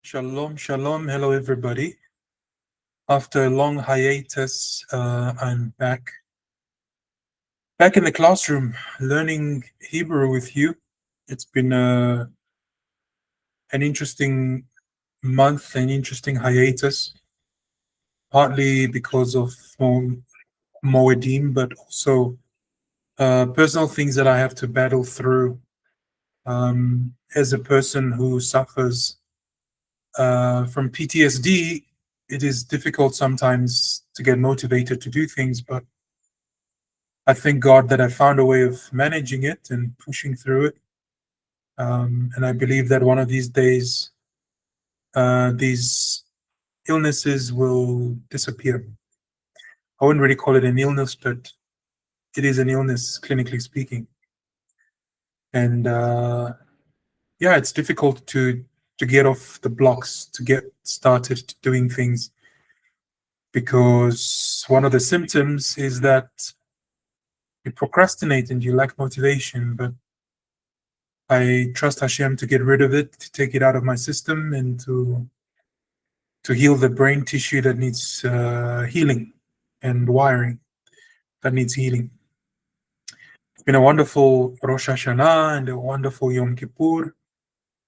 Shalom, shalom. Hello, everybody. After a long hiatus, I'm back in the classroom learning Hebrew with you. It's been an interesting month, an interesting hiatus, partly because of Moedim, but also personal things that I have to battle through. As a person who suffers from PTSD, it is difficult sometimes to get motivated to do things, but I thank God that I found a way of managing it and pushing through it. And I believe that one of these days, these illnesses will disappear. I wouldn't really call it an illness, but it is an illness, clinically speaking. And yeah, it's difficult to get off the blocks, to get started doing things, because one of the symptoms is that you procrastinate and you lack motivation. But I trust Hashem to get rid of it, to take it out of my system, and to heal the brain tissue that needs healing, and wiring that needs healing. It's been a wonderful Rosh Hashanah and a wonderful Yom Kippur,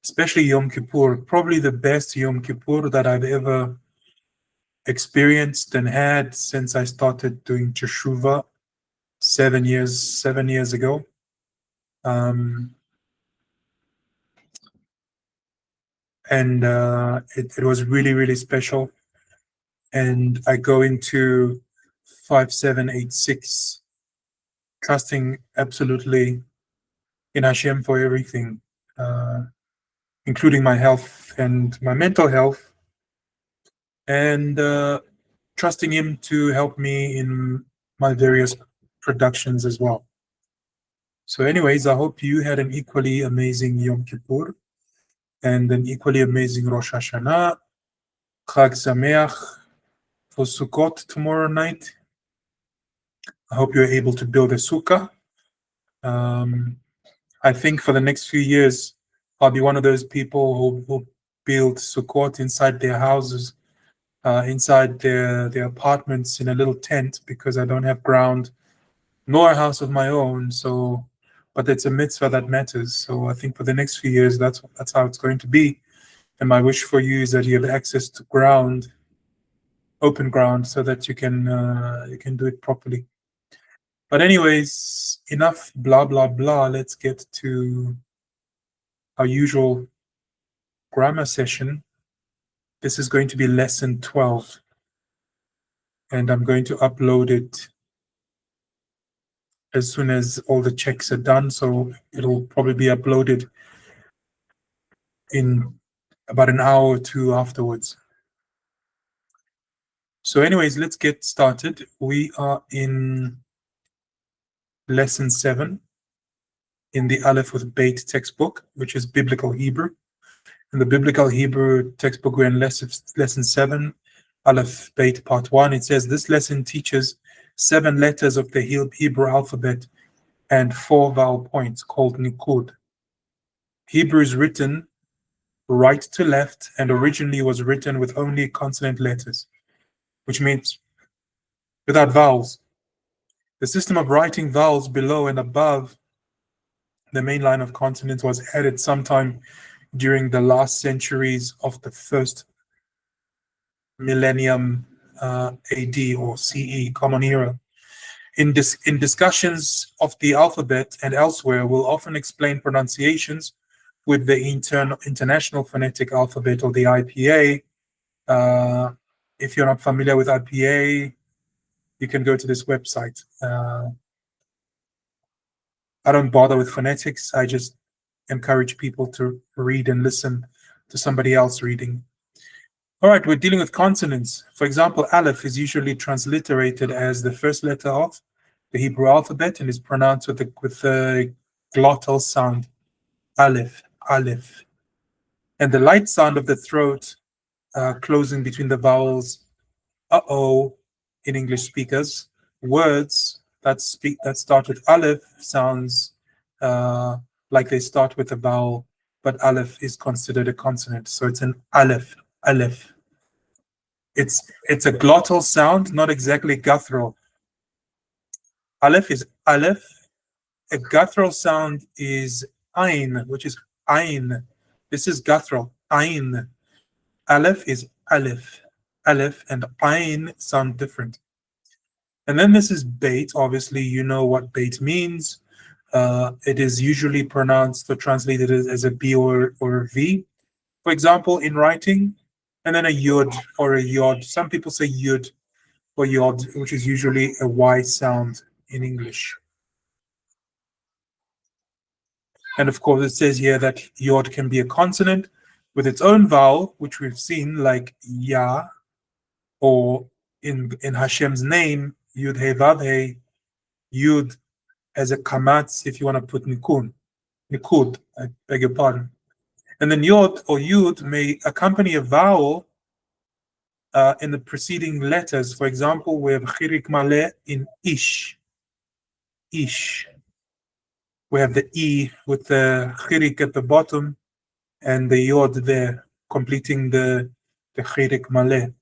especially Yom Kippur, probably the best Yom Kippur that I've ever experienced and had since I started doing Teshuvah 7 years ago. And it was really, really special. And I go into 5786 trusting absolutely in Hashem for everything, including my health and my mental health, and trusting Him to help me in my various productions as well. So anyways, I hope you had an equally amazing Yom Kippur and an equally amazing Rosh Hashanah. Chag Sameach for Sukkot tomorrow night. I hope you're able to build a sukkah. I think for the next few years, I'll be one of those people who build sukkot inside their houses, inside their apartments in a little tent, because I don't have ground nor a house of my own. So, but it's a mitzvah that matters. So I think for the next few years, that's how it's going to be. And my wish for you is that you have access to ground, open ground, so that you can do it properly. But anyways, enough blah blah blah. Let's get to our usual grammar session. This is going to be lesson 12, and I'm going to upload it as soon as all the checks are done. So it'll probably be uploaded in about an hour or two afterwards. So anyways, let's get started. We are in lesson 7 in the Aleph with Beith textbook, which is Biblical Hebrew. In the Biblical Hebrew textbook, we're in lesson 7, Aleph Beith part 1. It says, this lesson teaches 7 letters of the Hebrew alphabet and 4 vowel points called Nikud. Hebrew is written right to left and originally was written with only consonant letters, which means without vowels. The system of writing vowels below and above the main line of consonants was added sometime during the last centuries of the first millennium AD or CE, Common Era. In discussions of the alphabet and elsewhere, we'll often explain pronunciations with the International Phonetic Alphabet, or the IPA. If you're not familiar with IPA, you can go to this website. I don't bother with phonetics. I just encourage people to read and listen to somebody else reading. All right, we're dealing with consonants. For example, Aleph is usually transliterated as the first letter of the Hebrew alphabet and is pronounced with the glottal sound, Aleph, Aleph. And the light sound of the throat closing between the vowels, uh-oh, in English speakers. Words that start with Aleph sounds like they start with a vowel but Aleph is considered a consonant. So it's an Aleph, Aleph. It's a glottal sound, not exactly guttural. Aleph is Aleph. A guttural sound is Ein, which is Ein. This is guttural, Ein. Aleph is Aleph. Aleph and Ein sound different. And then this is Beith. Obviously, you know what Beith means. It is usually pronounced or translated as a B or a V, for example, in writing, and then a Yud or a Yod. Some people say Yud or Yod, which is usually a Y sound in English. And of course, it says here that Yod can be a consonant with its own vowel, which we've seen, like Ya, or in Hashem's name, Yud He Vav He, Yud as a kamatz, if you want to put Nikun, Nikud, I beg your pardon. And then Yod or Yud may accompany a vowel in the preceding letters. For example, we have Chirik Maleh in Ish. Ish. We have the E with the Chirik at the bottom and the Yod there, completing the Chirik Maleh.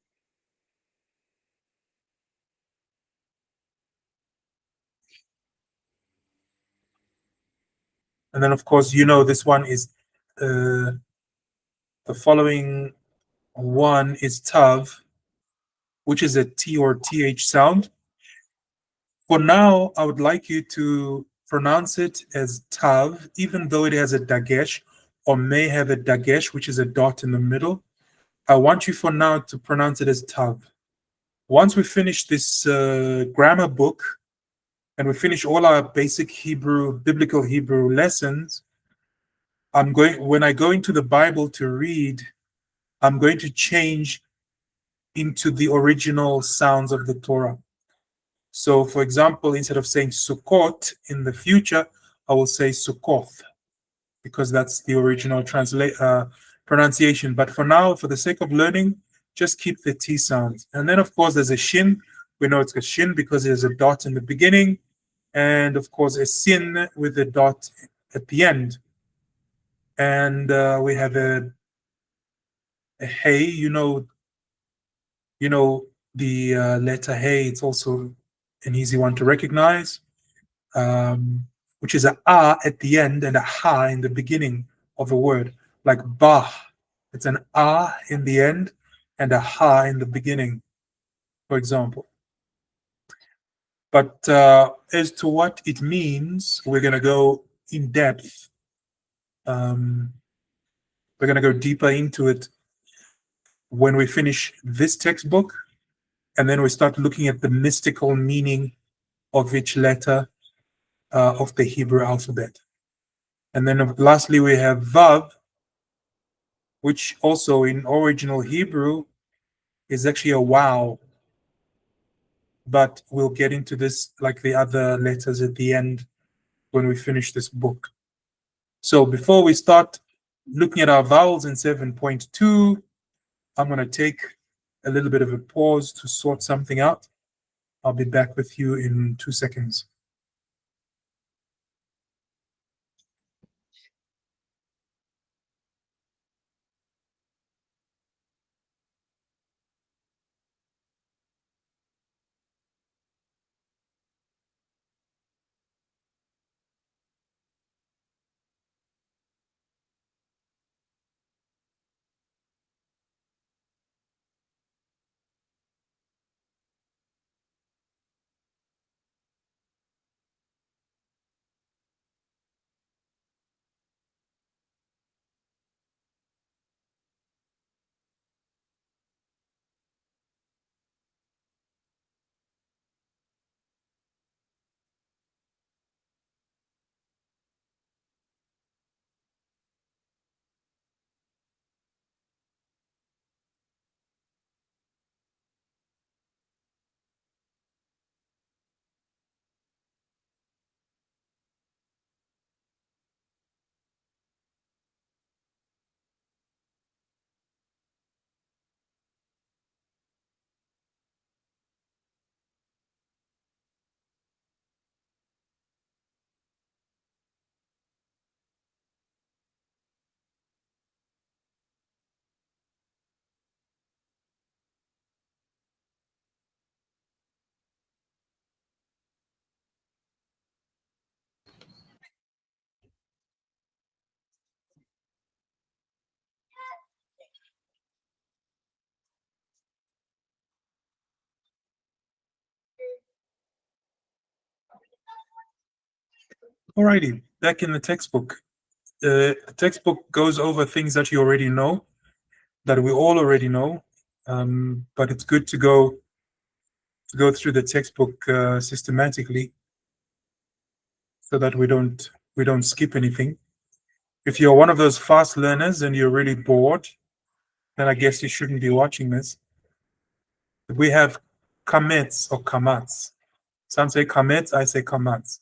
And then, of course, you know this one is the following one is Tav, which is a T or TH sound. For now, I would like you to pronounce it as Tav, even though it has a Dagesh or may have a Dagesh, which is a dot in the middle. I want you for now to pronounce it as Tav. Once we finish this grammar book and we finish all our basic Hebrew, biblical Hebrew lessons, when I go into the Bible to read, I'm going to change into the original sounds of the Torah. So, for example, instead of saying Sukkot in the future, I will say Sukkoth because that's the original pronunciation. But for now, for the sake of learning, just keep the T sound. And then, of course, there's a Shin. We know it's a Shin because there's a dot in the beginning. And, of course, a Sin with a dot at the end. And we have a Hey, the letter Hey, it's also an easy one to recognize, which is a ah at the end and a ha in the beginning of a word, like bah. It's an ah in the end and a ha in the beginning, for example. But as to what it means, we're going to go in depth. We're going to go deeper into it when we finish this textbook, and then we start looking at the mystical meaning of each letter of the Hebrew alphabet. And then lastly, we have Vav, which also in original Hebrew is actually a wow. But we'll get into this like the other letters at the end when we finish this book. So before we start looking at our vowels in 7.2, I'm going to take a little bit of a pause to sort something out. I'll be back with you in 2 seconds. Alrighty, back in the textbook. The textbook goes over things that you already know, that we all already know, but it's good to go through the textbook systematically, so that we don't skip anything. If you're one of those fast learners and you're really bored, then I guess you shouldn't be watching this. We have kamets or kamats. Some say kamets, I say kamats,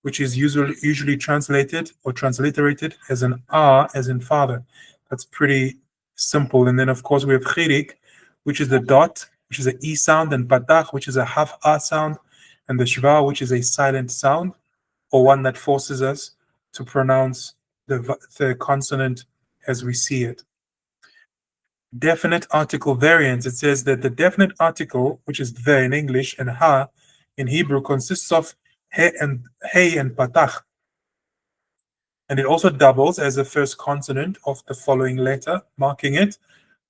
which is usually translated or transliterated as an R, as in father. That's pretty simple. And then, of course, we have chirik, which is the dot, which is an E sound, and patach, which is a half R sound, and the shva, which is a silent sound, or one that forces us to pronounce the consonant as we see it. Definite article variants. It says that the definite article, which is the in English and ha in Hebrew, consists of he and patach, and it also doubles as the first consonant of the following letter, marking it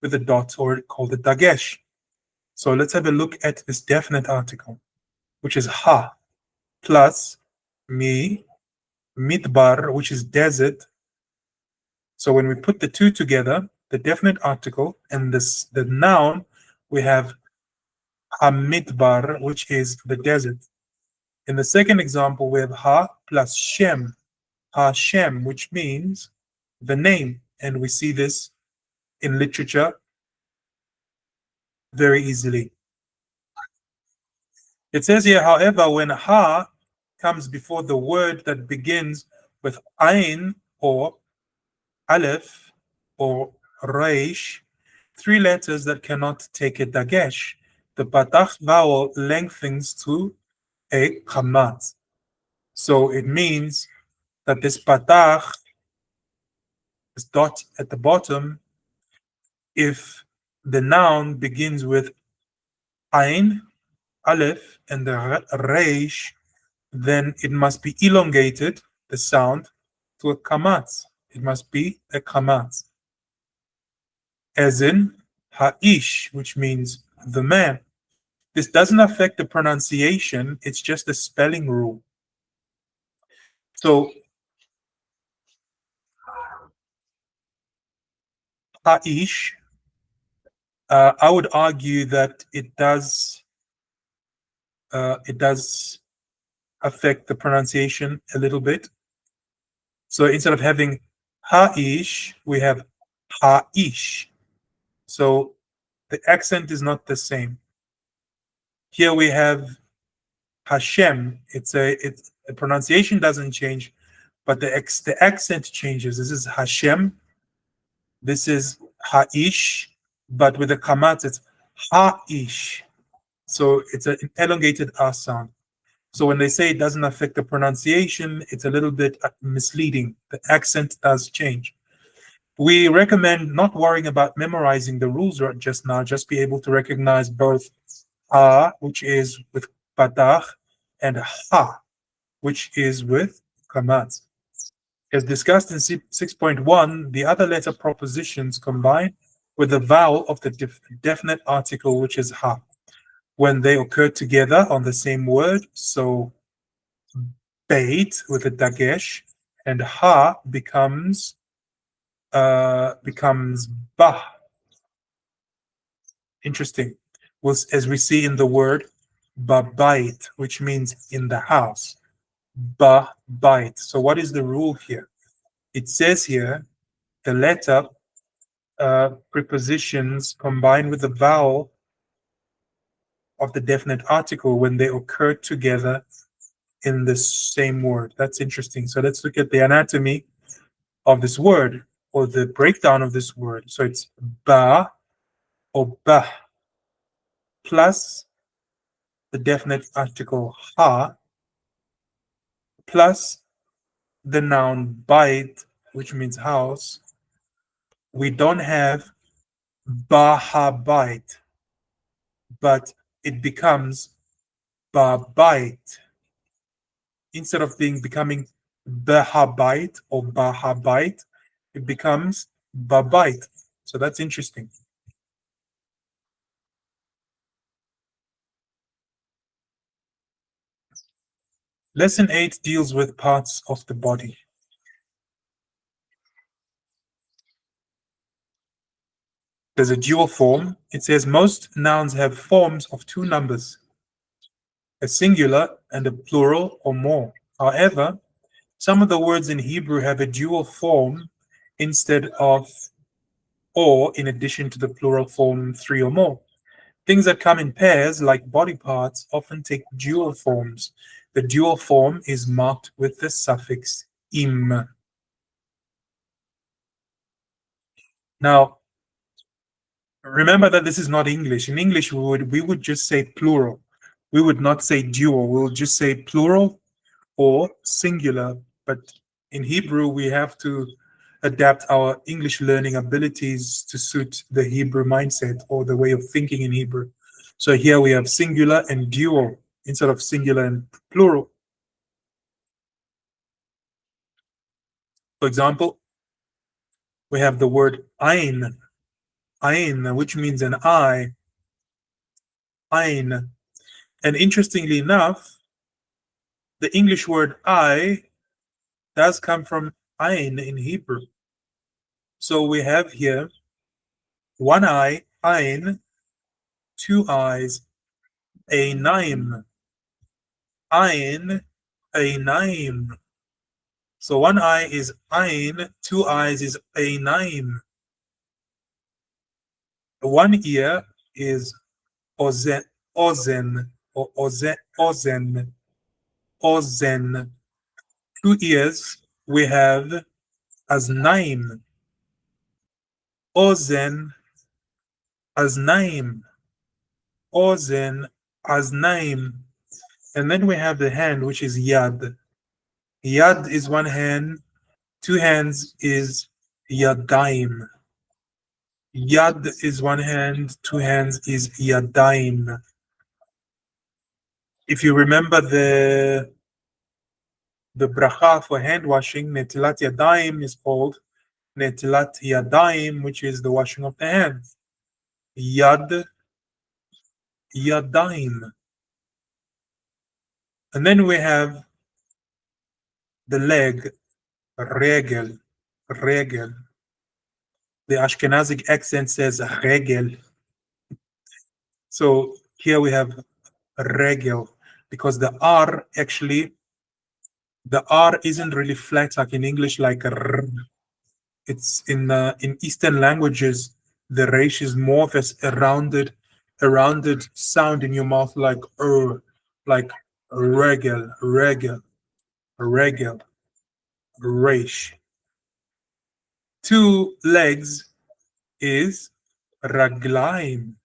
with a dot, or called a dagesh. So let's have a look at this definite article, which is ha plus mi, midbar, which is desert. So when we put the two together, the definite article and the noun, we have hamidbar, which is the desert. In the second example, we have ha plus shem, Hashem, which means the name, and we see this in literature very easily. It says here, however, when ha comes before the word that begins with ain or aleph or reish, three letters that cannot take a dagesh, the patach vowel lengthens to a kamat. So it means that this patach, this dot at the bottom, if the noun begins with ain, aleph, and the reish, then it must be elongated, the sound, to a kamat. It must be a kamat. As in ha'ish, which means the man. This doesn't affect the pronunciation, it's just a spelling rule. So ha'ish, I would argue that it does affect the pronunciation a little bit. So instead of having ha'ish, we have ha'ish. So the accent is not the same. Here we have Hashem. The pronunciation doesn't change, but the accent changes. This is Hashem. This is ha'ish, but with the kamat, it's ha'ish. So it's an elongated R sound. So when they say it doesn't affect the pronunciation, it's a little bit misleading. The accent does change. We recommend not worrying about memorizing the rules just now, just be able to recognize both a, which is with patach, and ha, which is with kamat. As discussed in 6.1, the other letter propositions combine with the vowel of the definite article, which is ha, when they occur together on the same word. So Beith with a dagesh, and ha becomes bah. Interesting. As we see in the word babait, which means in the house. Babait. So what is the rule here? It says here the letter prepositions combine with the vowel of the definite article when they occur together in the same word. That's interesting. So let's look at the anatomy of this word, or the breakdown of this word. So it's ba or bah plus the definite article ha plus the noun bait, which means house. We don't have bahabait, but it becomes babait. Instead of becoming bahabait or bahabait, it becomes babait. So that's interesting. Lesson 8 deals with parts of the body. There's a dual form. It says most nouns have forms of two numbers, a singular and a plural or more. However, some of the words in Hebrew have a dual form instead of or in addition to the plural form three or more. Things that come in pairs, like body parts, often take dual forms. The dual form is marked with the suffix im. Now, remember that this is not English. In English, we would just say plural. We would not say dual. We would just say plural or singular. But in Hebrew, we have to adapt our English learning abilities to suit the Hebrew mindset or the way of thinking in Hebrew. So here we have singular and dual instead of singular and plural. For example, we have the word ein, which means an eye, ein. And interestingly enough, the English word eye does come from ein in Hebrew. So we have here one eye, ein, two eyes, einaim, ein, einaim. So one eye is ein, two eyes is einaim. One ear is ozen, or ozen. Two ears we have aznaim, ozen, aznaim, ozen, aznaim. And then we have the hand, which is yad. Yad is one hand, two hands is yadaim. Yad is one hand, two hands is yadaim. If you remember the bracha for hand washing, netilat yadayim, is called netilat yadayim, which is the washing of the hands. Yad, yadayim. And then we have the leg, regel, regel. The Ashkenazic accent says regel. So here we have regel, because the R actually, the R isn't really flat like in English, like r. It's in Eastern languages, the resh is more of a rounded sound in your mouth, like like regel, regel, regel, resh. Two legs is raglaim,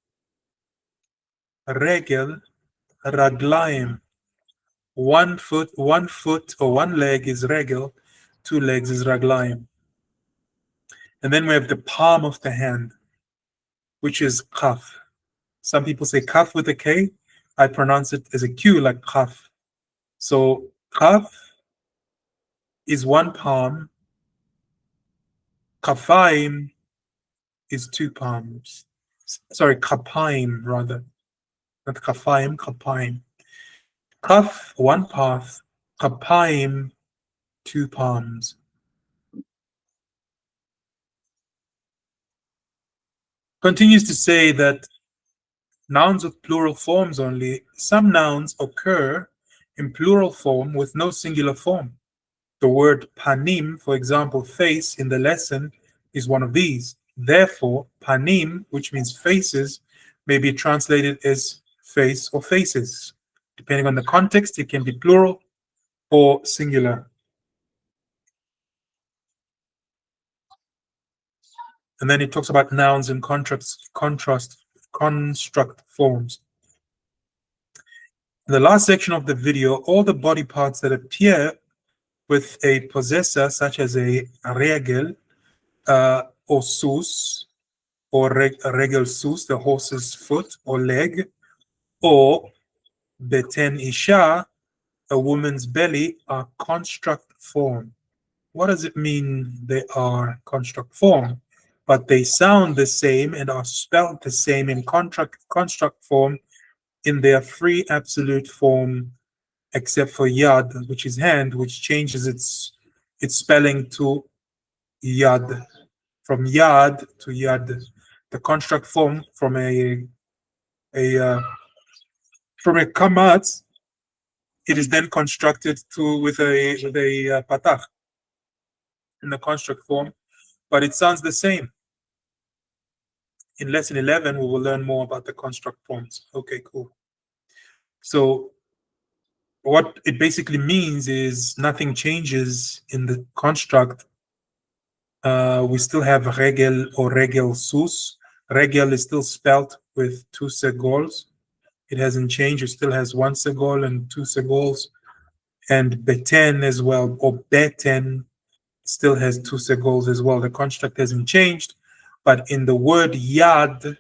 regel, raglaim. One foot or one leg is regel, two legs is raglaim. And then we have the palm of the hand, which is kaf. Some people say kaf with a K. I pronounce it as a Q, like kaf. So kaf is one palm. Kafaim is two palms. Sorry, kapaim rather. Not kafaim, kapaim. Kaf, one path. Kapaim, two palms. Continues to say that nouns with plural forms only, some nouns occur in plural form with no singular form. The word panim, for example, face, in the lesson is one of these. Therefore, panim, which means faces, may be translated as face or faces. Depending on the context, it can be plural or singular. And then it talks about nouns in construct forms. In the last section of the video, all the body parts that appear with a possessor, such as a regel or sus, or regel sus, the horse's foot or leg, or beten isha, a woman's belly, are construct form. What does it mean they are construct form? But they sound the same and are spelled the same in construct form in their free absolute form except for yad, which is hand, which changes its spelling to yad. From yad to yad, the construct form a from a kamat, it is then constructed to with a patach in the construct form, but it sounds the same. In lesson 11, we will learn more about the construct forms. Okay, cool. So what it basically means is nothing changes in the construct. We still have regel or regel sus. Regel is still spelled with two segols. It hasn't changed. It still has one segol and two segols. And beten as well, or beten, still has two segols as well. The construct hasn't changed. But in the word yad,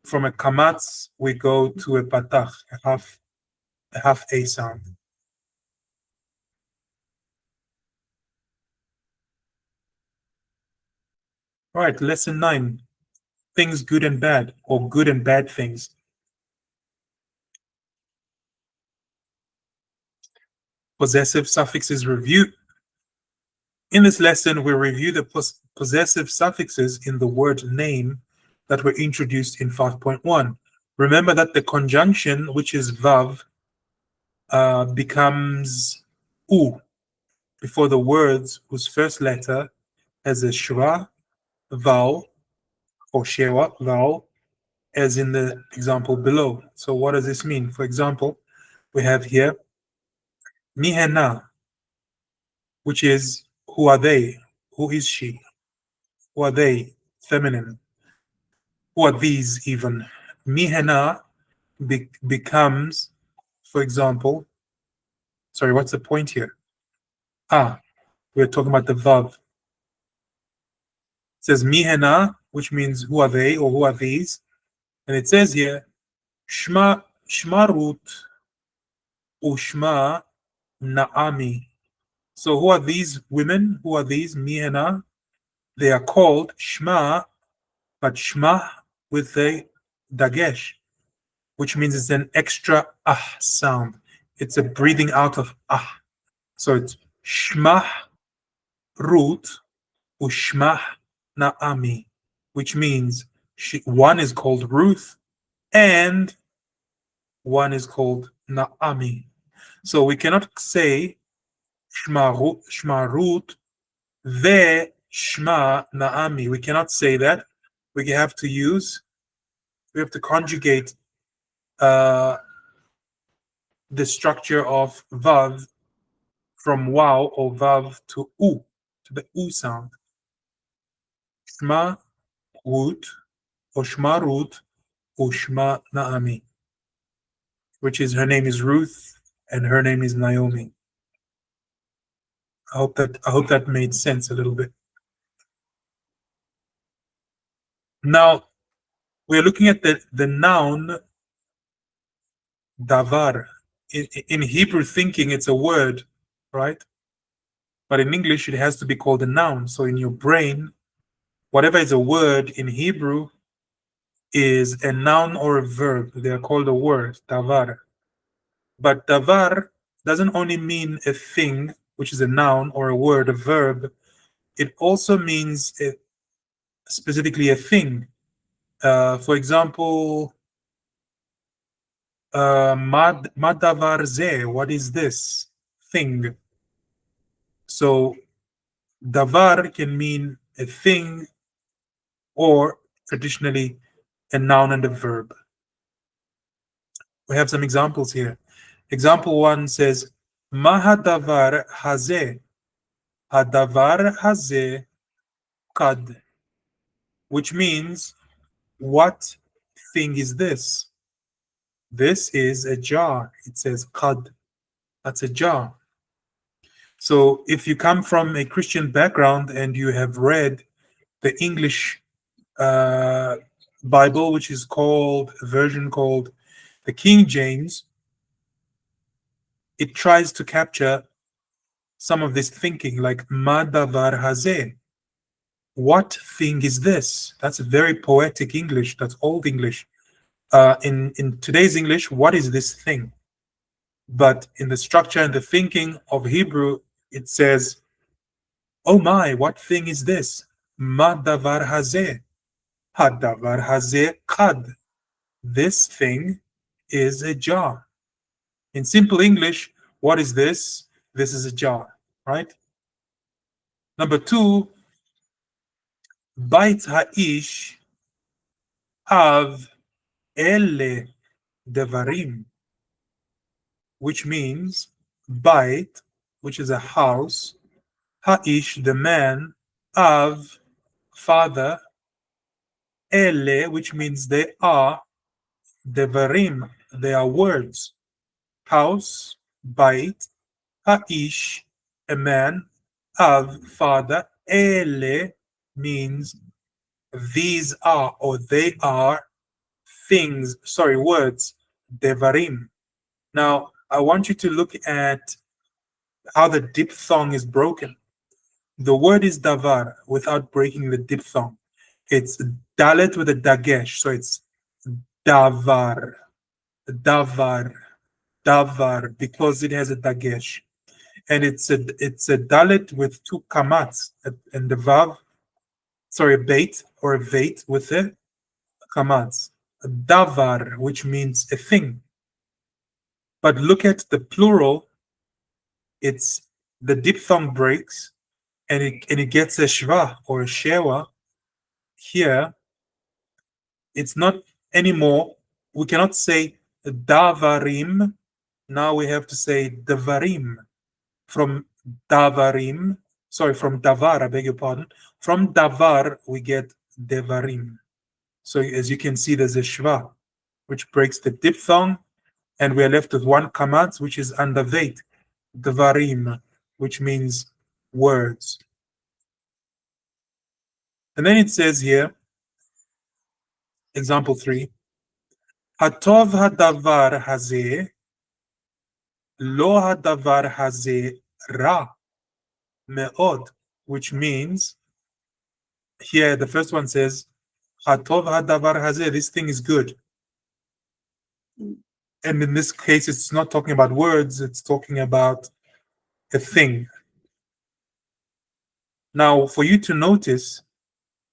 from a kamatz, we go to a patach, a half A sound. All right, lesson 9. Things good and bad, or good and bad things. Possessive suffixes review. In this lesson, we review the possessive suffixes in the word name that were introduced in 5.1. Remember that the conjunction, which is vav, becomes u before the words whose first letter has a shva vowel or shewa vowel, as in the example below. So what does this mean? For example, we have here mihena, which is who are they? Who is she? Who are they? Feminine. Who are these even? Mihena becomes, for example, sorry, what's the point here? We're talking about the vav. It says mihena, which means who are they or who are these? And it says here, shmarut ushma naami. So who are these women? Who are these? Mihena. They are called shma, but shma with a dagesh, which means it's an extra sound. It's a breathing out of So it's shmah root ushmah naami, which means one is called Ruth and one is called Naami. So we cannot say shma root ve shma naami. We cannot say that. We have to conjugate the structure of vav from wow or vav to u, to the u sound. Shma root or shma root or shma naami, which is her name is Ruth and her name is Naomi. I hope that made sense a little bit. Now we're looking at the noun davar. In Hebrew thinking, it's a word, right? But in English, it has to be called a noun. So in your brain, whatever is a word in Hebrew is a noun or a verb. They are called a word, davar. But davar doesn't only mean a thing, which is a noun or a word, a verb. It also means specifically a thing. For example, mad davar ze, what is this thing? So davar can mean a thing or traditionally a noun and a verb. We have some examples here. Example 1 says, Ma hadavar hazeh. Hadavar hazeh kad. Which means, what thing is this? This is a jar. It says kad. That's a jar. So if you come from a Christian background and you have read the English Bible, which is called a version called the King James, it tries to capture some of this thinking, like ma davar hazeh. What thing is this? That's very poetic English. That's old English. In today's English, what is this thing? But in the structure and the thinking of Hebrew, it says, oh my, what thing is this? Ma davar hazeh. Hadavar hazeh kad. This thing is a jar. In simple English, what is this? This is a jar, right? Number two, Beit ha'ish av ele devarim, which means Beit, which is a house, ha'ish, the man, av, father, ele, which means they are, devarim, they are words. House, Beit, ha'ish, a man, av, father, ele means these are or they are things, sorry, words, devarim. Now, I want you to look at how the diphthong is broken. The word is davar without breaking the diphthong. It's dalet with a dagesh, so it's davar, davar, davar, because it has a dagesh. And it's a dalet with two kamats and the vav, sorry, a beit or a veit with a kamats. Davar, which means a thing. But look at the plural, it's the diphthong breaks and it gets a shva or a shewa. Here, it's not anymore, we cannot say davarim, now we have to say davarim. From davarim, sorry, from davar, I beg your pardon. From davar, we get devarim. So as you can see, there's a shva, which breaks the diphthong, and we are left with one kamat, which is under veit, devarim, which means words. And then it says here, example 3, Hatov hadavar hazeh, lo hadavar hazeh ra me'od, which means, here the first one says, Hatov hadavar hazeh, this thing is good. And in this case, it's not talking about words, it's talking about a thing. Now, for you to notice,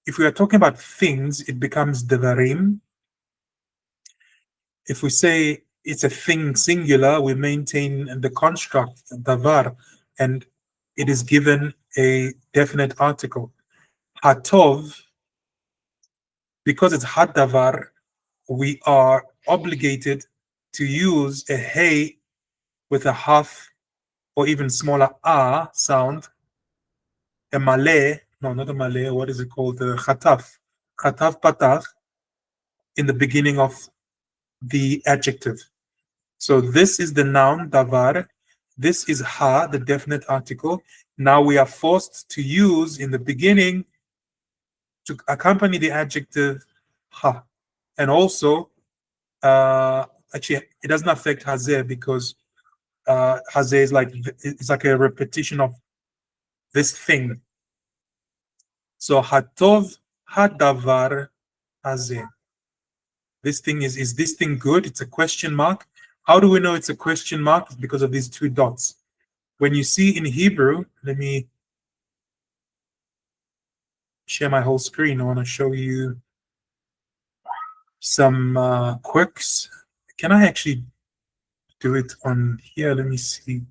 if we are talking about things, it becomes devarim. If we say it's a thing singular, we maintain the construct davar, and it is given a definite article. Hatov, because it's hadavar, we are obligated to use a hey with a half or even smaller ah sound, a malay, no, not a malay, what is it called? The chataf patach, in the beginning of the adjective. So this is the noun davar. This is ha, the definite article. Now we are forced to use in the beginning to accompany the adjective ha. And also, actually, it doesn't affect hazeh because hazeh is like, it's like a repetition of this thing. So hatov hadavar hazeh. This thing is this thing good? It's a question mark. How do we know it's a question mark? It's because of these two dots. When you see in Hebrew, let me share my whole screen. I want to show you some quirks. Can I actually do it on here? Let me see.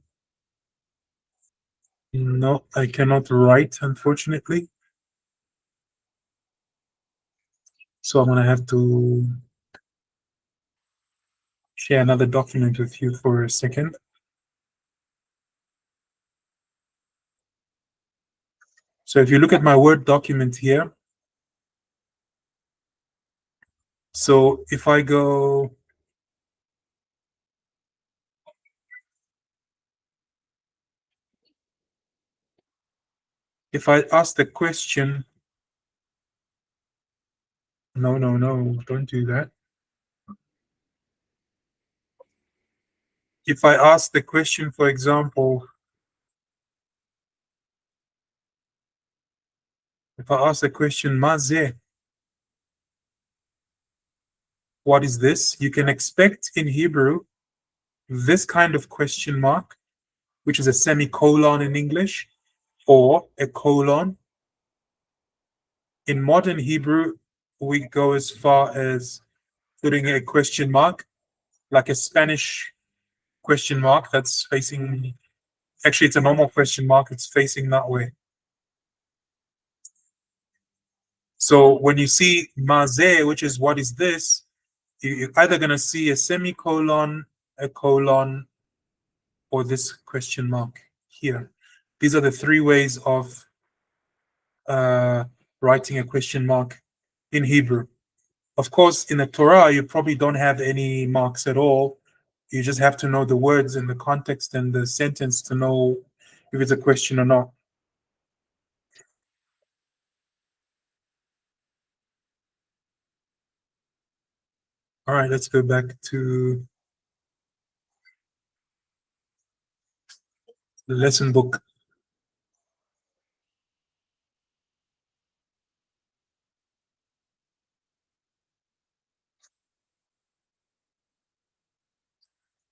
No, I cannot write, unfortunately. So I'm going to have to share another document with you for a second. So if you look at my Word document here, so if I go, if I ask the question, no, don't do that. If I ask the question, for example, if I ask the question, Mazeh, what is this? You can expect in Hebrew this kind of question mark, which is a semicolon in English, or a colon. In modern Hebrew, we go as far as putting a question mark, like a Spanish question mark that's facing, actually, it's a normal question mark, it's facing that way. So when you see maze, which is what is this, you're either going to see a semicolon, a colon, or this question mark here. These are the three ways of writing a question mark in Hebrew. Of course, in the Torah, you probably don't have any marks at all. You just have to know the words and the context and the sentence to know if it's a question or not. All right, let's go back to the lesson book.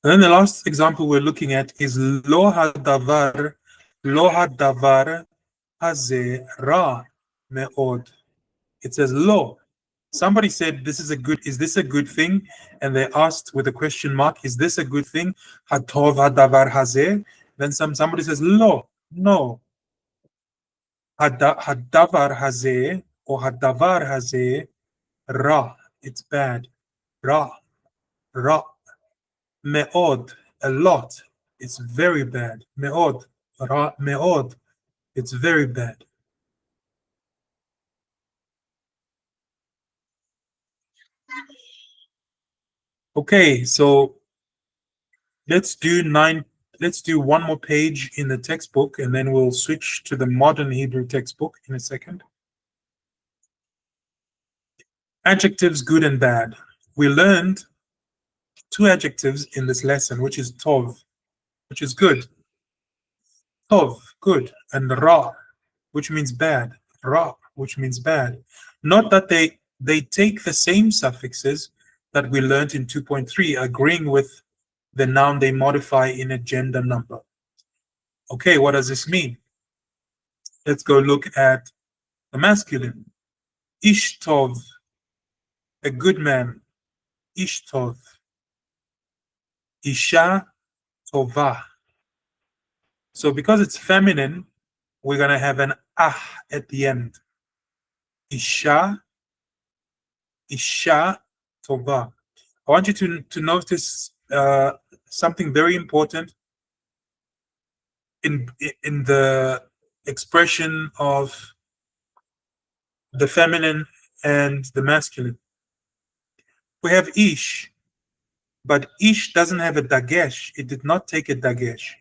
And then the last example we're looking at is lo hadavar haze ra me'od. It says lo. Somebody said, is this a good thing? And they asked with a question mark, is this a good thing? Hatov hadavar hazeh. Then somebody says, lo, no. Hadavar hazeh or hadavar hazeh, ra, it's bad. Ra, ra. Me'od, a lot. It's very bad. Me'od, ra, me'od. It's very bad. Okay, so let's do one more page in the textbook, and then we'll switch to the modern Hebrew textbook in a second. Adjectives good and bad. We learned two adjectives in this lesson, which is tov, which is good. Tov, good, and ra, which means bad. Ra, which means bad. Not that they take the same suffixes that we learned in 2.3, agreeing with the noun they modify in a gender number. Okay, what does this mean? Let's go look at the masculine. Ish tov, a good man. Ish tov. Isha tova. So because it's feminine, we're going to have an ah at the end. Isha, Isha tova. I want you to notice something very important in the expression of the feminine and the masculine. We have ish, but ish doesn't have a dagesh. It did not take a dagesh.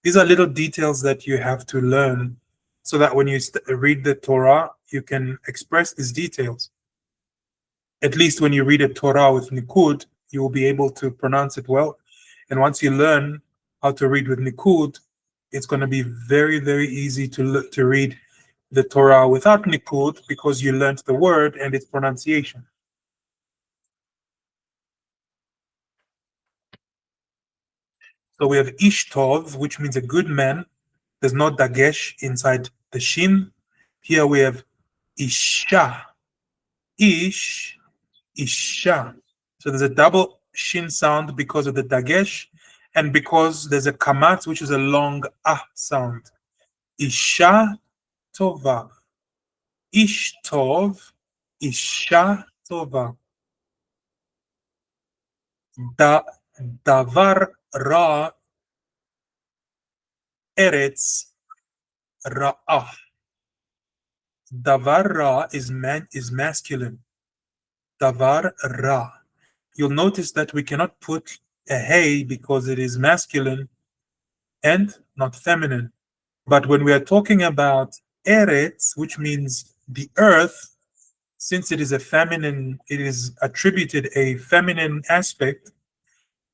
These are little details that you have to learn so that when you read the Torah, you can express these details. At least when you read a Torah with Nikud, you will be able to pronounce it well. And once you learn how to read with Nikud, it's going to be very, very easy to read the Torah without Nikud because you learned the word and its pronunciation. So we have Ish Tov, which means a good man. There's no dagesh inside the shin. Here we have Isha. Ish, Isha. So there's a double shin sound because of the dagesh and because there's a kamat, which is a long ah sound. Isha tova. Ish tov. Isha tova. Davar ra eretz ra'ah. Davar ra is masculine. Davar ra. You'll notice that we cannot put a hey because it is masculine and not feminine. But when we are talking about eretz, which means the earth, since it is a feminine, it is attributed a feminine aspect.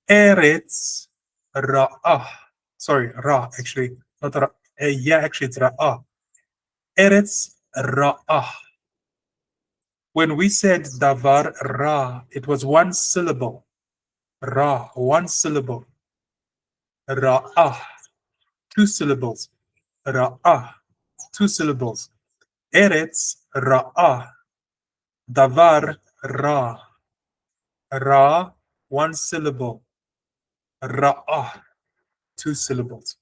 Eretz ra'ah. Sorry, ra actually, not ra. Yeah, actually it's ra'ah. Eretz ra'ah. When we said davar ra, it was one syllable. Ra, one syllable. Ra'ah, 2 syllables. Ra'ah, 2 syllables. Eretz, Ra'ah. Davar, Ra. Ra, 1 syllable. Ra'ah, 2 syllables.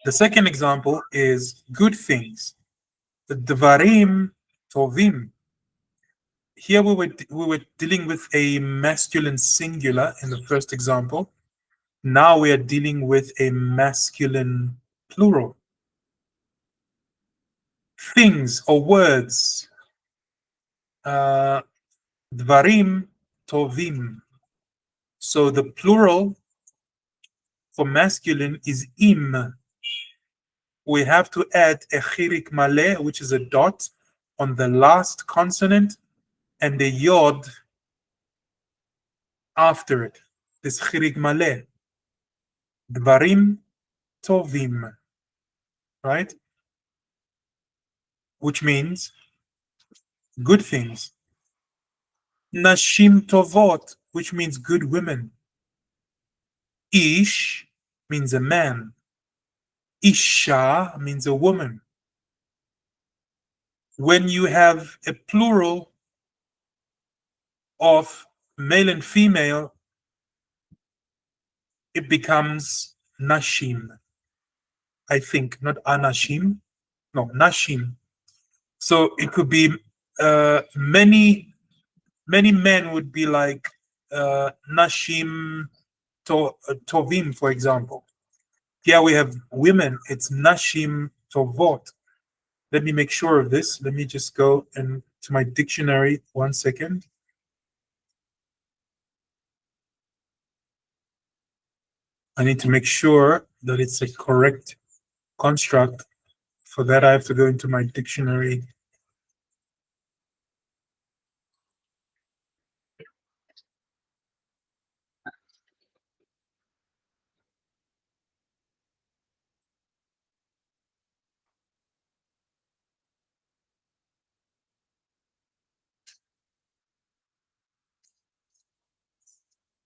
The second example is good things. Dvarim tovim. Here we were dealing with a masculine singular in the first example. Now we are dealing with a masculine plural. Things or words. Dvarim tovim. So the plural for masculine is im. We have to add a chirik maleh, which is a dot on the last consonant, and a yod after it. This chirik maleh. Dvarim tovim. Right? Which means good things. Nashim tovot, which means good women. Ish means a man. Isha means a woman. When you have a plural of male and female, it becomes nashim. I think, not anashim. No, nashim. So it could be many men would be like nashim tovim, for example. Here we have women, it's nashim tovot. Let me make sure of this. Let me just go to my dictionary 1 second. I need to make sure that it's a correct construct. For that, I have to go into my dictionary.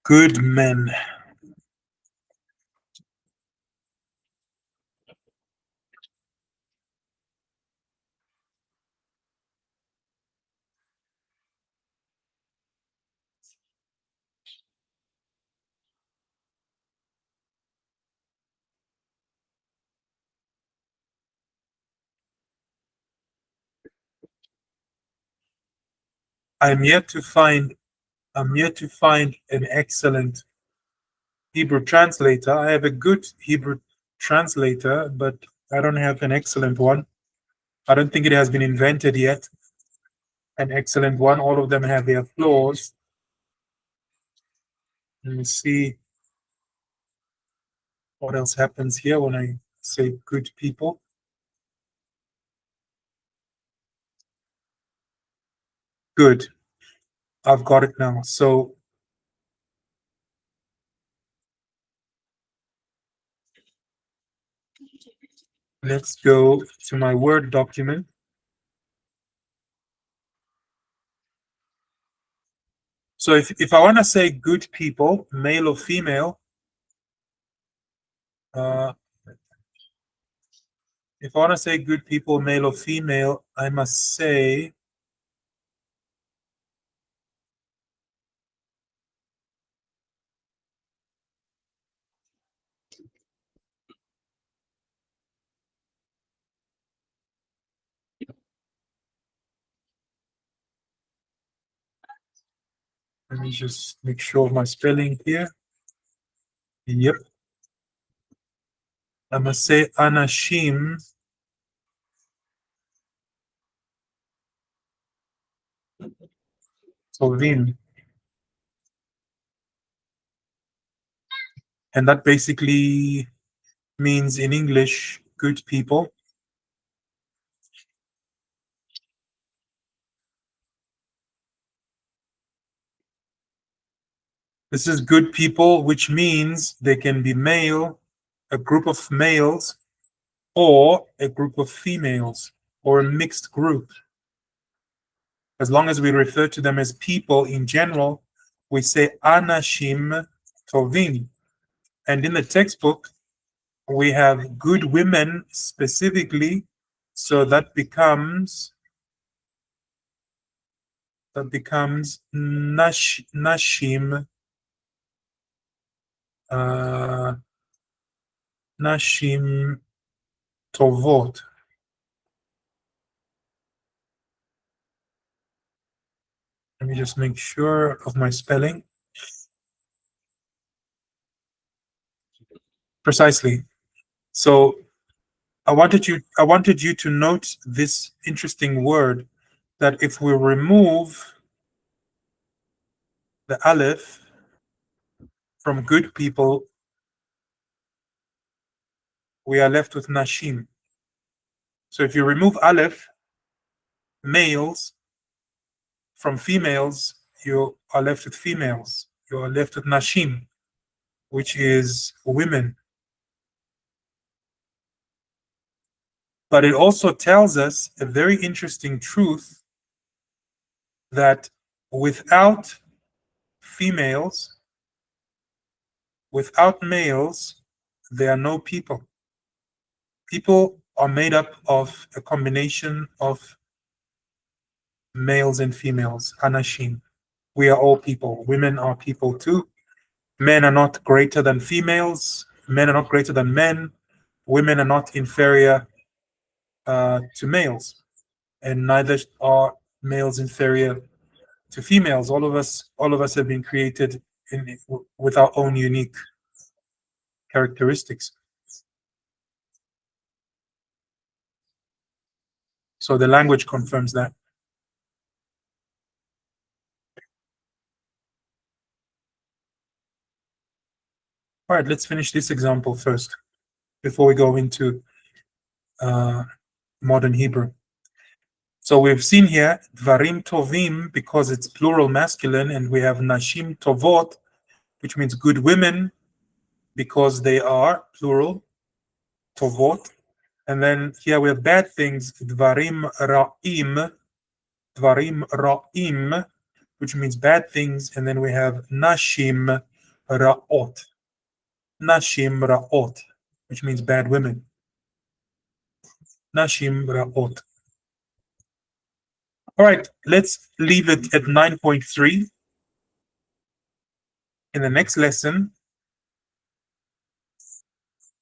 Good men. I'm yet to find an excellent Hebrew translator. I have a good Hebrew translator, but I don't have an excellent one. I don't think it has been invented yet. An excellent one. All of them have their flaws. Let me see what else happens here when I say good people. Good. I've got it now. So let's go to my Word document. So if I want to say good people, male or female, if I want to say good people, male or female, I must say let me just make sure of my spelling here. Yep. I must say anashim tovim. And that basically means in English, good people. This is good people, which means they can be male, a group of males, or a group of females, or a mixed group. As long as we refer to them as people in general, we say anashim tovim. And in the textbook, we have good women specifically, so that becomes nashim, nashim tovot. Let me just make sure of my spelling. Precisely. So I wanted you to note this interesting word, that if we remove the Aleph from good people, we are left with Nashim. So if you remove Aleph, males, from females, you are left with females. You are left with Nashim, which is women. But it also tells us a very interesting truth, that without females, without males, there are no people. People are made up of a combination of males and females, Anashim. We are all people. Women are people too. Men are not greater than females. Men are not greater than men. Women are not inferior to males, and neither are males inferior to females. All of us have been created with our own unique characteristics. So the language confirms that. All right, let's finish this example first before we go into modern Hebrew. So we've seen here Dvarim Tovim because it's plural masculine, and we have Nashim Tovot, which means good women, because they are plural, Tovot. And then here we have bad things, Dvarim Ra'im, which means bad things. And then we have Nashim Ra'ot, which means bad women. Nashim Ra'ot. All right, let's leave it at 9.3. In the next lesson,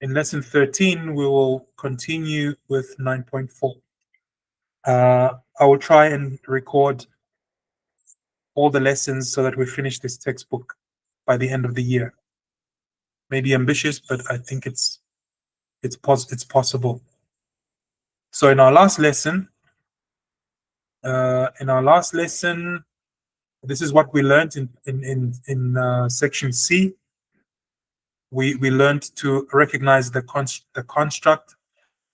in lesson 13, we will continue with 9.4. I will try and record all the lessons so that we finish this textbook by the end of the year. Maybe ambitious, but I think it's possible. So in our last lesson, this is what we learned in section C. We learned to recognize the construct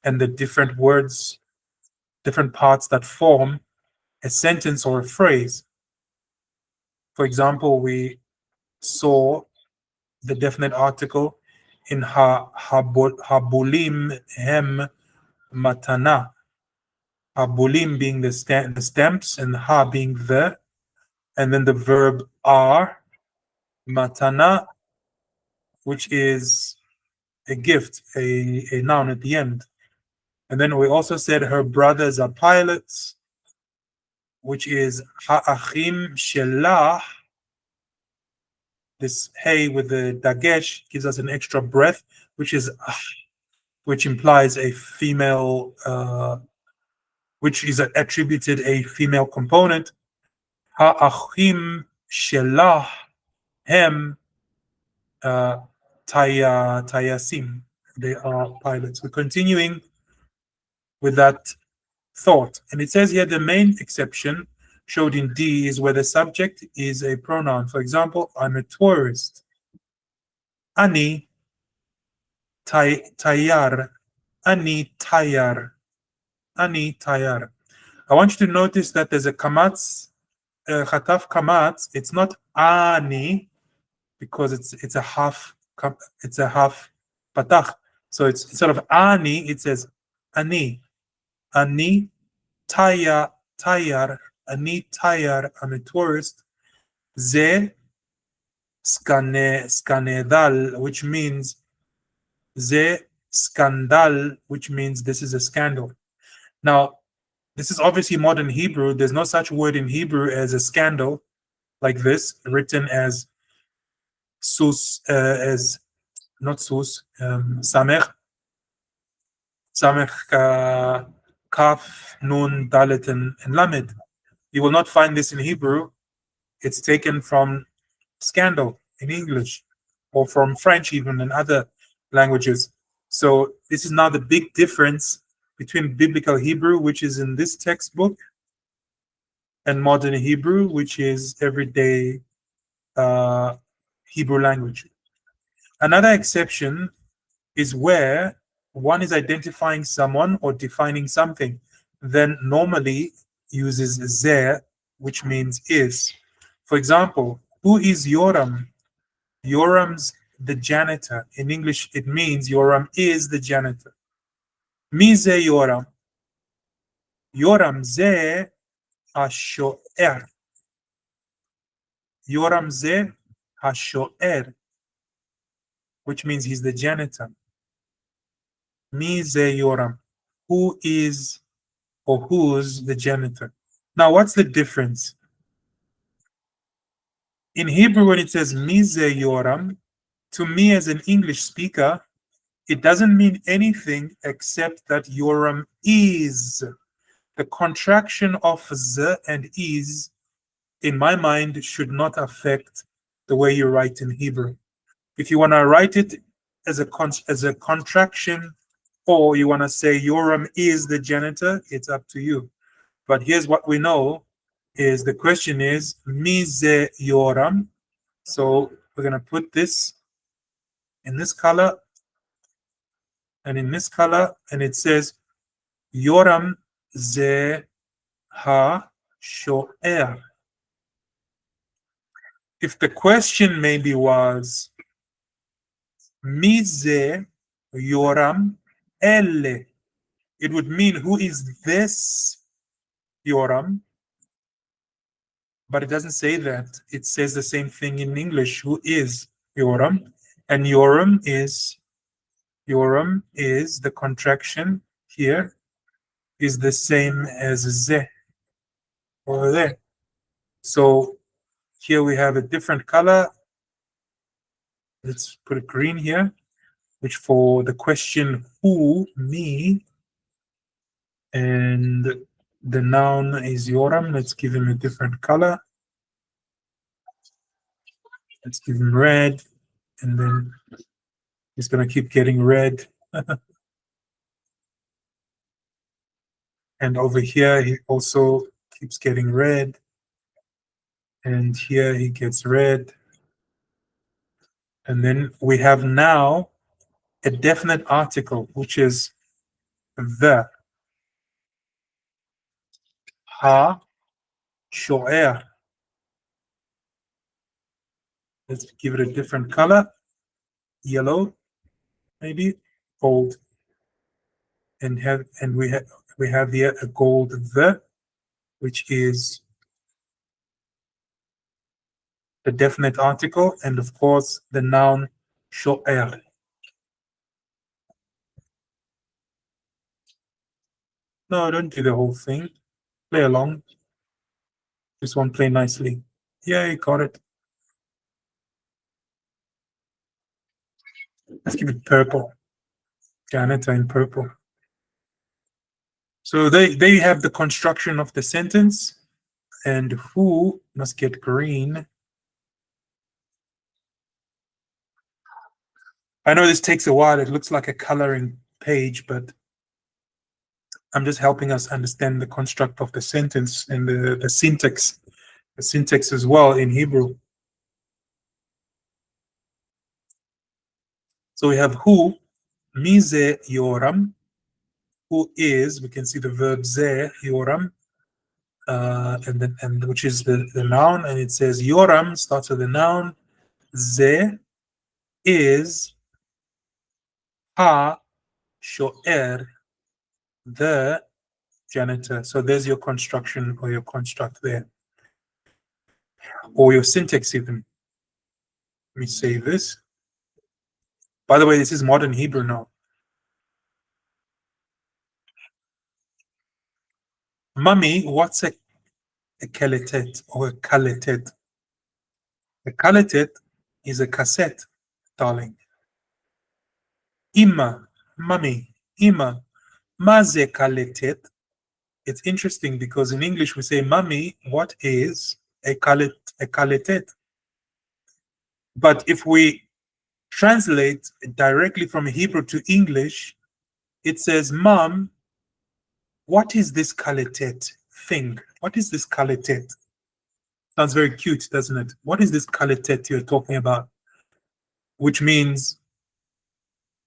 and the different words, different parts that form a sentence or a phrase. For example, we saw the definite article in habulim hem matana. Habulim being the stamps, and ha being the, and then the verb are, matana, which is a gift, a noun at the end. And then we also said her brothers are pilots, which is ha'achim shelah. This hey with the dagesh gives us an extra breath, which implies a female, which is attributed a female component. Ha'achim shelah hem tayasim. They are pilots. We're continuing with that thought. And it says here the main exception showed in D is where the subject is a pronoun. For example, I'm a tourist. Ani tayar. Ani tayar. Ani tayar. I want you to notice that there's a kamatz, chataf kamatz. It's not ani, because it's a half patach. So it's instead of ani, it says ani. Ani tayar. Ani tayar. I'm a tourist. Ze Skanedal, which means ze skandal, which means this is a scandal. Now, this is obviously modern Hebrew. There's no such word in Hebrew as a scandal like this, written as sus, as not sus, samech, samech, kaf, nun, dalet, and lamed. You will not find this in Hebrew. It's taken from scandal in English or from French, even in other languages. So this is now the big difference between biblical Hebrew, which is in this textbook, and modern Hebrew, which is everyday Hebrew language. Another exception is where one is identifying someone or defining something, then normally uses ze, which means is. For example, who is Yoram? Yoram's the janitor. In English, it means Yoram is the janitor. Mi ze Yoram? Yoram ze hashoer. Yoram ze hashoer, which means he's the janitor. Mi ze Yoram. Who is or who's the janitor? Now, what's the difference? In Hebrew, when it says mi ze Yoram, to me as an English speaker, it doesn't mean anything except that Yoram is. The contraction of z and is, in my mind, should not affect the way you write in Hebrew. If you want to write it as a contraction, or you want to say Yoram is the janitor, it's up to you. But here's what we know is the question is mi ze Yoram. So we're going to put this in this color and in this color, and it says Yoram ze ha shoer. If the question maybe was mi ze Yoram elle, it would mean who is this Yoram, but it doesn't say that. It says the same thing in English, who is Yoram, and Yoram is the contraction here is the same as ze over there. So here we have a different color. Let's put a green here, which for the question who, me, and the noun is Yoram. Let's give him a different color. Let's give him red, and then he's going to keep getting red. And over here, he also keeps getting red. And here he gets red. And then we have now a definite article, which is the ha shoer. Let's give it a different color, yellow, maybe gold, and we have here a gold the, which is the definite article, and of course the noun shoer. No, don't do the whole thing. Play along. This one play nicely. Yeah, you got it. Let's give it purple. Janitor in purple. So they have the construction of the sentence, and who must get green. I know this takes a while. It looks like a coloring page, but I'm just helping us understand the construct of the sentence and the syntax as well in Hebrew. So we have who, mi ze Yoram, who is, we can see the verb ze, Yoram, and which is the noun, and it says Yoram starts with the noun, ze is ha shoer, the janitor. So there's your construction or your construct there, or your syntax even. Let me save this. By the way, this is modern Hebrew now. Mummy, what's a kaletet or a kaletet? A kaletet is a cassette, darling. Ima, mummy, ima, maze kaletet. It's interesting because in English we say, mummy, what is a kaletet? But if we translate directly from Hebrew to English, it says, Mom, what is this kaletet thing? What is this kaletet? Sounds very cute, doesn't it? What is this kaletet you're talking about? Which means,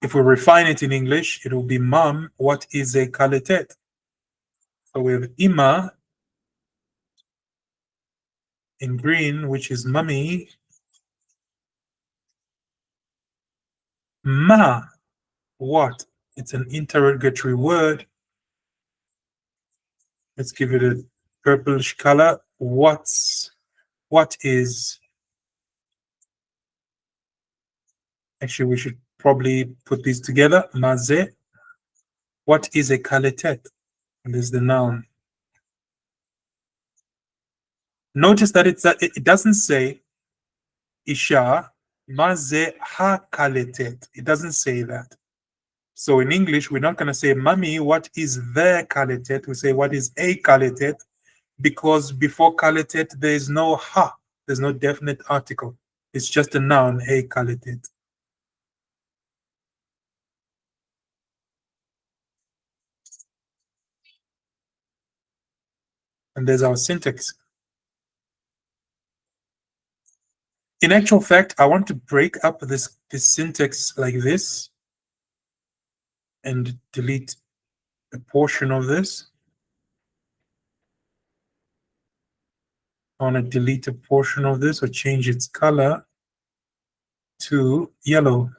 if we refine it in English, it will be, Mom, what is a kaletet? So we have Ima in green, which is mummy. Ma, what? It's an interrogatory word. Let's give it a purplish color. What is? Actually, we should probably put these together. Maze. What is a kaletet? And there's the noun. Notice that it doesn't say Isha, maze ha kaletet. It doesn't say that. So in English, we're not going to say, Mommy, what is the kaletet? We say, what is a kaletet? Because before kaletet, there is no ha. There's no definite article. It's just a noun, a kaletet. And there's our syntax. In actual fact, I want to break up this syntax like this and delete a portion of this. I want to delete a portion of this or change its color to yellow.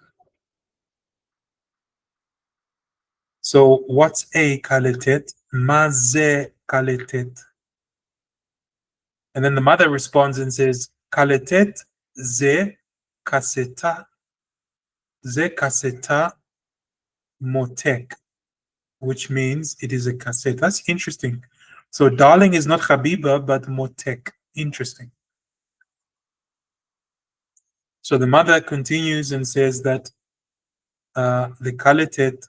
So what's a kaletet? Maze kaletet. And then the mother responds and says, Kaletet ze kaseta motek, which means it is a cassette. That's interesting. So darling is not Habiba, but motek. Interesting. So the mother continues and says that the kaletet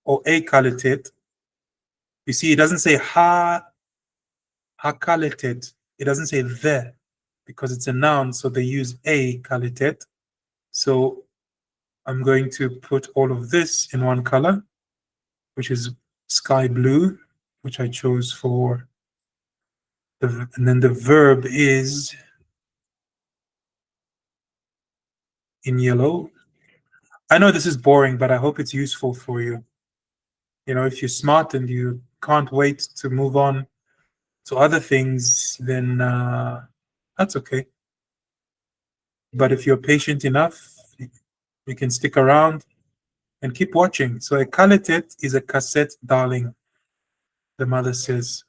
or a kaletet, you see, it doesn't say ha kaletet. It doesn't say the, because it's a noun, so they use a kaletet. So I'm going to put all of this in one color, which is sky blue, which I chose for and then the verb is in yellow. I know this is boring, but I hope it's useful for you. You know, if you're smart and you can't wait to move on to other things, then that's okay. But if you're patient enough, you can stick around and keep watching. So a kaletet is a cassette, darling, the mother says.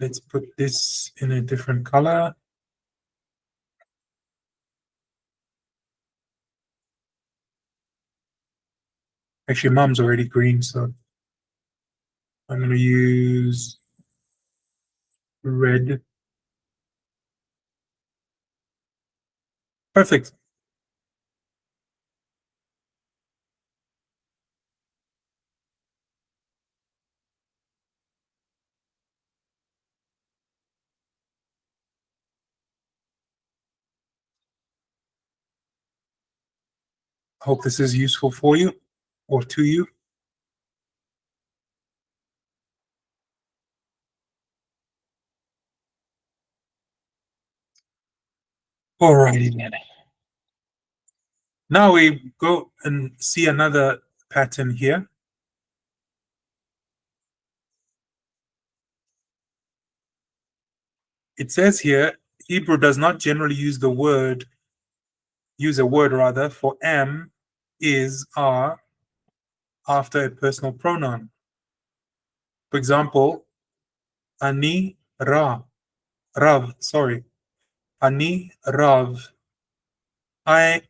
Let's put this in a different color. Actually, mom's already green, so I'm going to use red. Perfect. Hope this is useful for you or to you. Alrighty then. Now we go and see another pattern here. It says here, Hebrew does not generally use a word rather for am, is, are after a personal pronoun. For example, ani rav, sorry. Ani Rav. I'm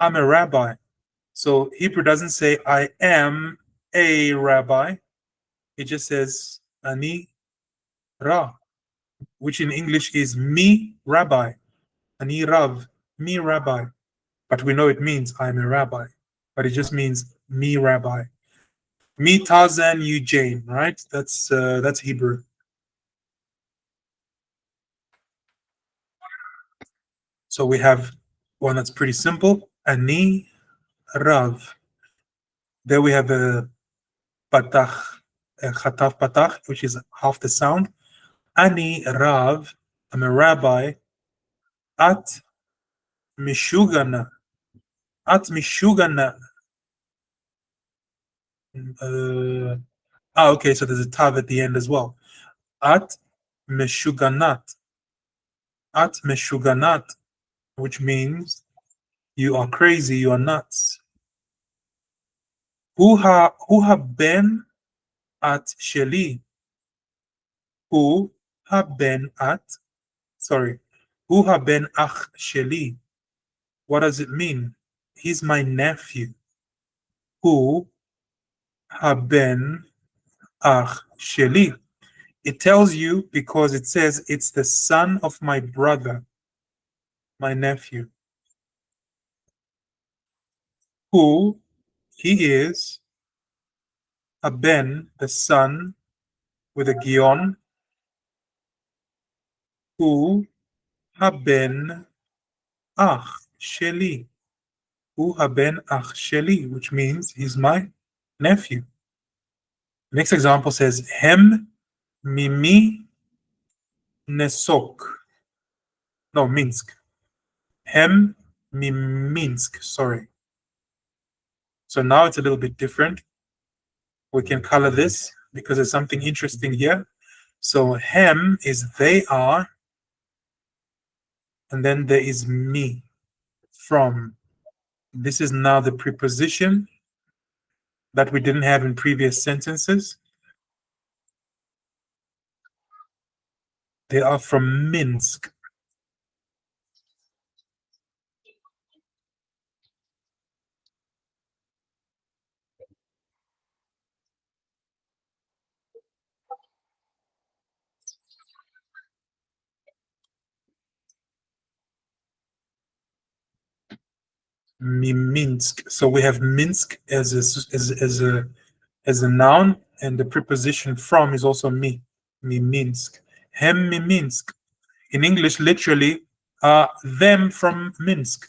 a rabbi. So Hebrew doesn't say I am a rabbi. It just says Ani Ra, which in English is me rabbi. Ani Rav, me rabbi. But we know it means I'm a rabbi. But it just means me rabbi. Me Tarzan, you Jane, right? That's Hebrew. So we have one that's pretty simple. Ani Rav. There we have a patach, a chataf patach, which is half the sound. Ani Rav. I'm a rabbi. At Mishugana. At Mishugana. Okay, so there's a tav at the end as well. At Meshuganat. At Meshuganat, which means you are crazy, you are nuts. Who ben at Sheli. Who ben at, sorry, who ben ach Sheli. What does it mean? He's my nephew. Who ben ach Sheli. It tells you because it says it's the son of my brother, my nephew. Who he is a ben, the son, with a gion. Who ben ach Sheli. Who ben ach Sheli, which means he's my nephew. Next example says hem mimi nesok. No, Minsk. Hem Minsk, sorry. So now it's a little bit different. We can color this because there's something interesting here. So hem is they are, and then there is me, from. This is now the preposition that we didn't have in previous sentences. They are from Minsk. Minsk. So we have Minsk as a noun, and the preposition from is also me. Minsk. Hem Minsk. In English, literally, them from Minsk.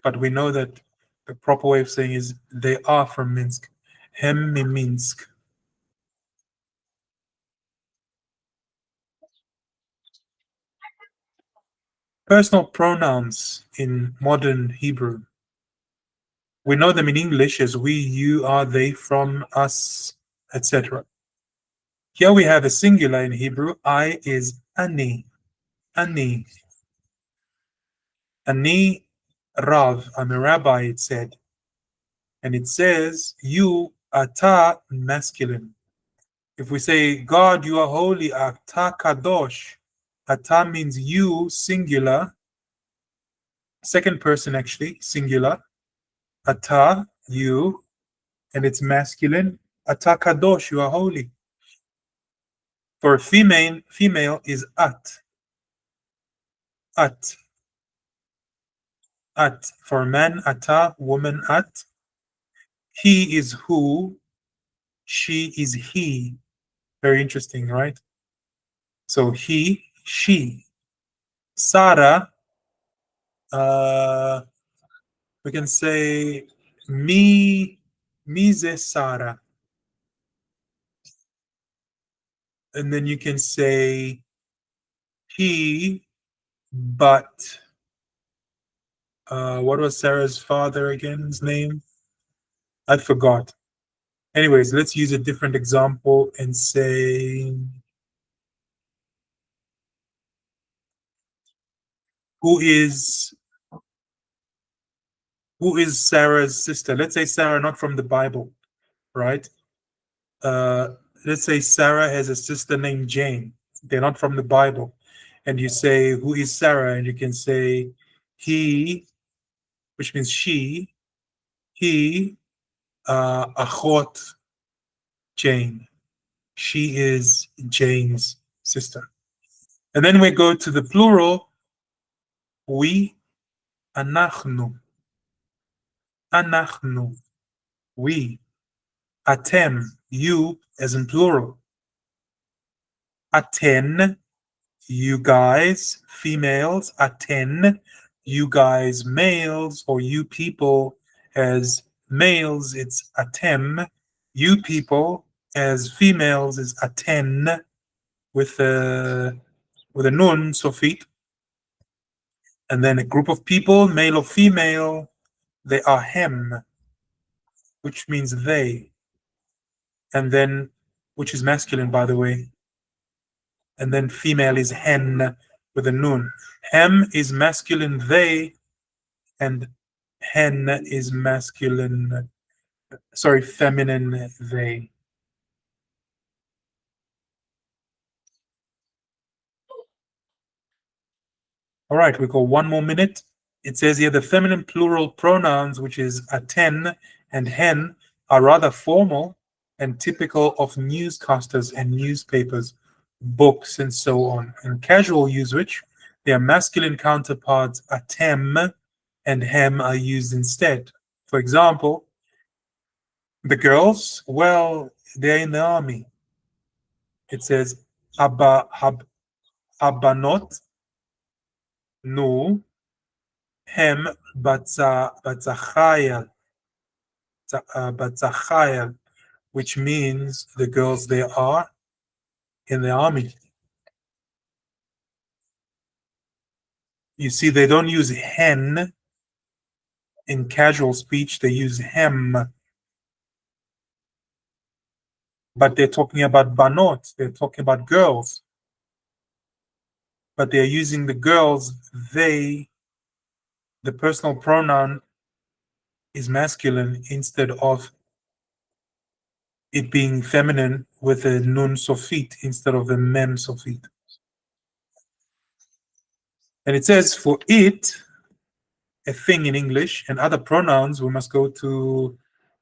But we know that the proper way of saying is they are from Minsk. Hem Minsk. Personal pronouns in modern Hebrew. We know them in English as we, you, are, they, from, us, etc. Here we have a singular in Hebrew. I is ani. Ani. Ani Rav. I'm a rabbi, it said. And it says, you, ata, masculine. If we say, God, you are holy, ata kadosh. Ata means you, singular. Second person, actually, singular. Ata, you, and it's masculine. Ata kadosh, you are holy. For female is at. At. At. For man, ata, woman, at. He is who, she is he. Very interesting, right? So he, she. Sarah, we can say me ze Sarah. And then you can say he, but what was Sarah's father again? His name? I forgot. Anyways, let's use a different example and say who is Sarah's sister? Let's say Sarah, not from the Bible, right? Let's say Sarah has a sister named Jane. They're not from the Bible. and you say, who is Sarah? And you can say, he, which means she, he, achot Jane. She is Jane's sister. And then we go to the plural, we, anachnu. Anachnu, we. Atem, you, as in plural. Aten, you guys, females. Aten, you guys, males, or you people as males, it's atem. You people as females is aten with a nun, sofit. And then a group of people, male or female, they are hem, which means they. And then, which is masculine, by the way. And then female is hen with a nun. Hem is masculine, they, and hen is masculine, feminine, they. All right, we go one more minute. It says here the feminine plural pronouns, which is aten and hen, are rather formal and typical of newscasters and newspapers, books, and so on. In casual usage, their masculine counterparts atem and hem are used instead. For example, the girls, well, they're in the army. It says habanot nu hem batzachayel, which means the girls, they are in the army. You see, they don't use hen in casual speech, they use hem. But they're talking about banot, they're talking about girls. But they're using the girls, they, the personal pronoun is masculine instead of it being feminine with a nun sofit instead of the mem sofit. And it says for it, a thing in English, and other pronouns, we must go to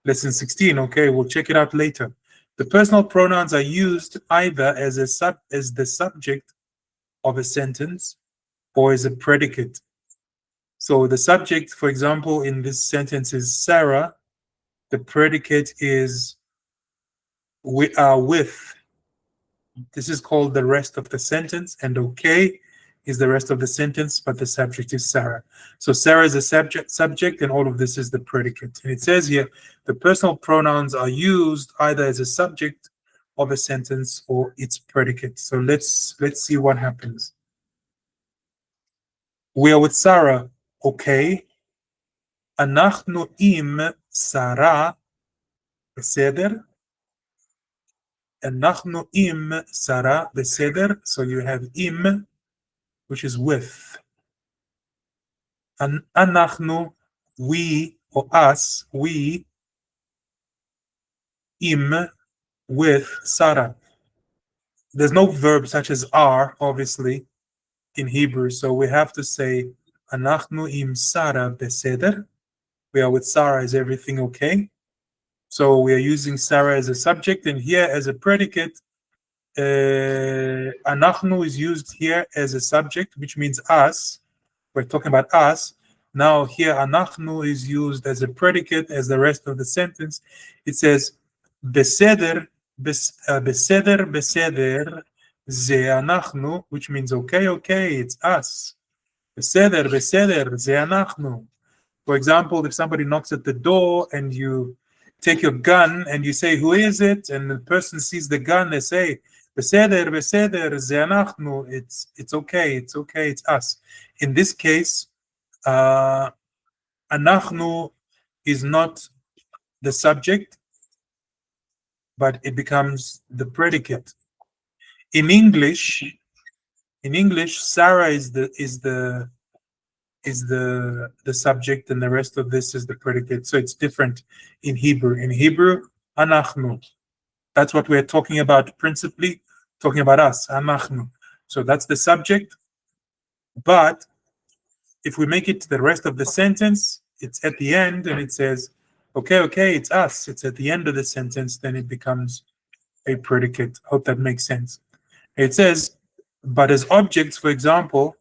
lesson 16. Okay, we'll check it out later. The personal pronouns are used either as the subject of a sentence or as a predicate. So the subject, for example, in this sentence is Sarah. The predicate is we are with. This is called the rest of the sentence, and okay is the rest of the sentence, but the subject is Sarah. So Sarah is a subject, and all of this is the predicate. And it says here, the personal pronouns are used either as a subject of a sentence or its predicate. So let's see what happens. We are with Sarah, okay. אנחנו עם שרה, בסדר? אנחנו עם שרה, בסדר? So you have im, which is with. אנחנו, we, or us, we, im, with Sarah. There's no verb such as are, obviously, in Hebrew, so we have to say אנחנו עם שרה, בסדר? We are with Sarah, is everything okay? So we are using Sarah as a subject, and here as a predicate, אנחנו is used here as a subject, which means us. We're talking about us. Now here אנחנו is used as a predicate, as the rest of the sentence. It says, בסדר, בסדר, זה אנחנו, which means okay, it's us. בסדר, זה אנחנו. For example, if somebody knocks at the door and you take your gun and you say, who is it? And the person sees the gun, they say, בסדר, זה אנחנו. It's okay, it's us. In this case, אנחנו is not the subject, but it becomes the predicate. In English, Sarah is the subject, and the rest of this is the predicate. So it's different in Hebrew. In Hebrew, אנחנו. That's what we're talking about principally, talking about us, אנחנו. So that's the subject, But if we make it to the rest of the sentence, it's at the end and it says, okay, it's us. It's at the end of the sentence, then it becomes a predicate. Hope that makes sense. It says, but as objects, for example,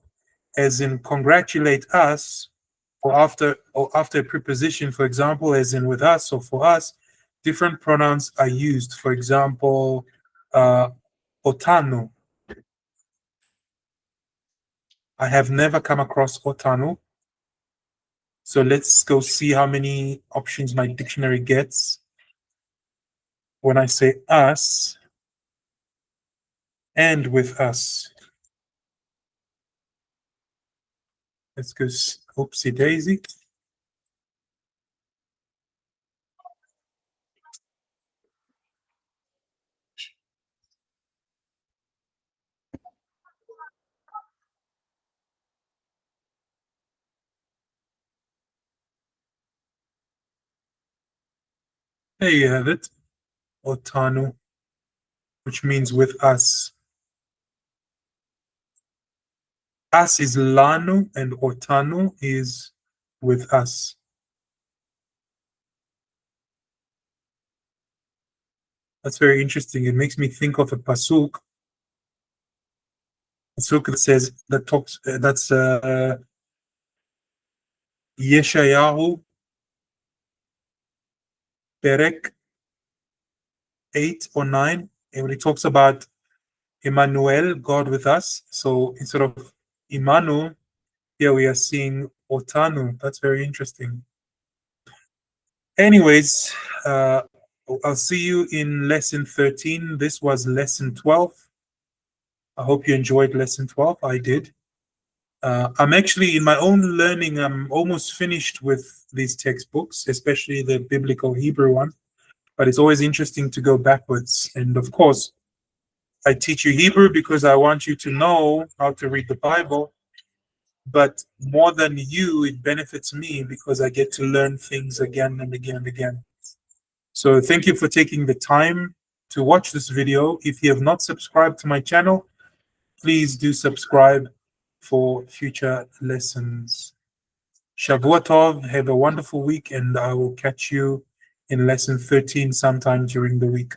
as in congratulate us, or after a preposition, for example, as in with us or for us, different pronouns are used. For example, otanu. I have never come across otanu. So let's go see how many options my dictionary gets when I say us and with us. Let's go, oopsie daisy. There you have it, otanu, which means with us. Us is lanu and otanu is with us. That's very interesting. It makes me think of a pasuk. Pasuk that says that talks. That's Yeshayahu Perek 8 or 9, and when he talks about Emmanuel, God with us. So instead of Imanu, here we are seeing Otanu. That's very interesting. Anyways, I'll see you in lesson 13. This was lesson 12. I hope you enjoyed lesson 12. I did. I'm actually, in my own learning, I'm almost finished with these textbooks, especially the biblical Hebrew one. But it's always interesting to go backwards. And of course, I teach you Hebrew because I want you to know how to read the Bible. But more than you, it benefits me because I get to learn things again and again and again. So thank you for taking the time to watch this video. If you have not subscribed to my channel, please do subscribe for future lessons. Shavua Tov, have a wonderful week, and I will catch you in lesson 13 sometime during the week.